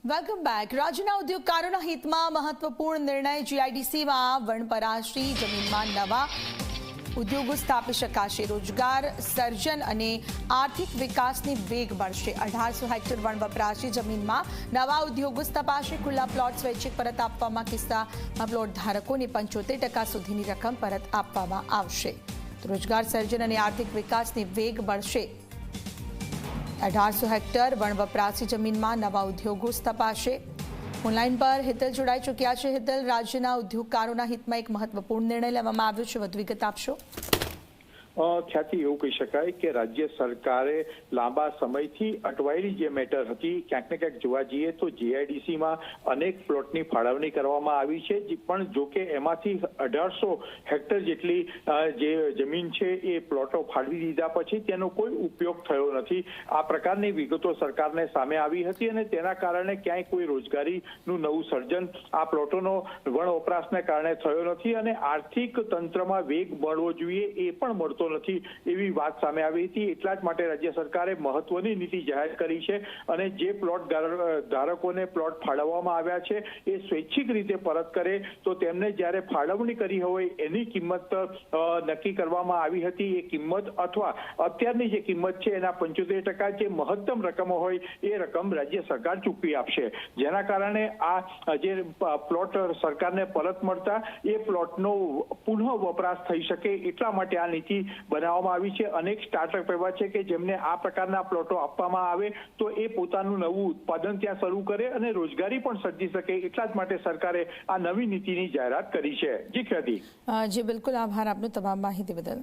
Welcome back. રાજ્યના ઉદ્યોગકારોના હિતમાં મહત્વપૂર્ણ નિર્ણય। જીઆઈડીસીમાં વણપરાશી જમીનમાં નવા ઉદ્યોગો સ્થાપી શકાશે। રોજગાર સર્જન અને આર્થિક વિકાસને વેગ મળશે। 1800 હેક્ટર વણવપરાશી જમીનમાં નવા ઉદ્યોગો સ્થપાશે। ખુલ્લા પ્લોટ સ્વૈચ્છિક પરત આપવામાં કિસ્સામાં પ્લોટ ધારકોને 75% સુધીની રકમ પરત આપવામાં આવશે। રોજગાર સર્જન અને આર્થિક વિકાસને વેગ મળશે। 1800 હેક્ટર વણવપરાશી જમીનમાં નવા ઉદ્યોગો સ્થપાશે। ઓનલાઈન પર હિતલ જોડાઈ ચૂક્યા છે। હિતલ, રાજ્યના ઉદ્યોગકારોના હિતમાં એક મહત્વપૂર્ણ નિર્ણય લેવામાં આવ્યો છે, વધુ વિગત આપશો? ખ્યાતિ એવું કહી શકાય કે રાજ્ય સરકારે લાંબા સમયથી અટવાયેલી જે મેટર હતી, ક્યાંક ને ક્યાંક જોવા જઈએ તો જીઆઈડીસીમાં અનેક પ્લોટની ફાળવણી કરવામાં આવી છે, પણ જો કે એમાંથી 1800 હેક્ટર જેટલી જે જમીન છે એ પ્લોટો ફાળવી દીધા પછી તેનો કોઈ ઉપયોગ થયો નથી। આ પ્રકારની વિગતો સરકારને સામે આવી હતી અને તેના કારણે ક્યાંય કોઈ રોજગારીનું નવું સર્જન આ પ્લોટોનો વણ વપરાશને કારણે થયો નથી અને આર્થિક તંત્રમાં વેગ મળવો જોઈએ એ પણ મળતો નથી એવી વાત સામે આવી હતી। એટલા જ માટે રાજ્ય સરકારે મહત્વની નીતિ જાહેર કરી છે અને જે પ્લોટ ધારકોને પ્લોટ ફાળવવામાં આવ્યા છે એ સ્વૈચ્છિક રીતે પરત કરે તો તેમને જ્યારે ફાળવણી કરી હોય એની કિંમત નક્કી કરવામાં આવી હતી। એ કિંમત અથવા અત્યારની જે કિંમત છે એના 75% જે મહત્તમ રકમ હોય એ રકમ રાજ્ય સરકાર ચૂકવી આપશે, જેના કારણે આ જે પ્લોટ સરકારને પરત મળતા એ પ્લોટનો પુનઃ વપરાશ થઈ શકે એટલા માટે આ નીતિ બનાવવામાં આવી છે। અનેક સ્ટાર્ટઅપ એવા છે કે જેમને આ પ્રકારના પ્લોટો આપવામાં આવે તો એ પોતાનું નવું ઉત્પાદન ત્યાં શરૂ કરે અને રોજગારી પણ સર્જી શકે। એટલા જ માટે સરકારે આ નવી નીતિની જાહેરાત કરી છે। જી ખ્યાતિ। જી બિલકુલ, આભાર આપનો તમામ માહિતી બદલ।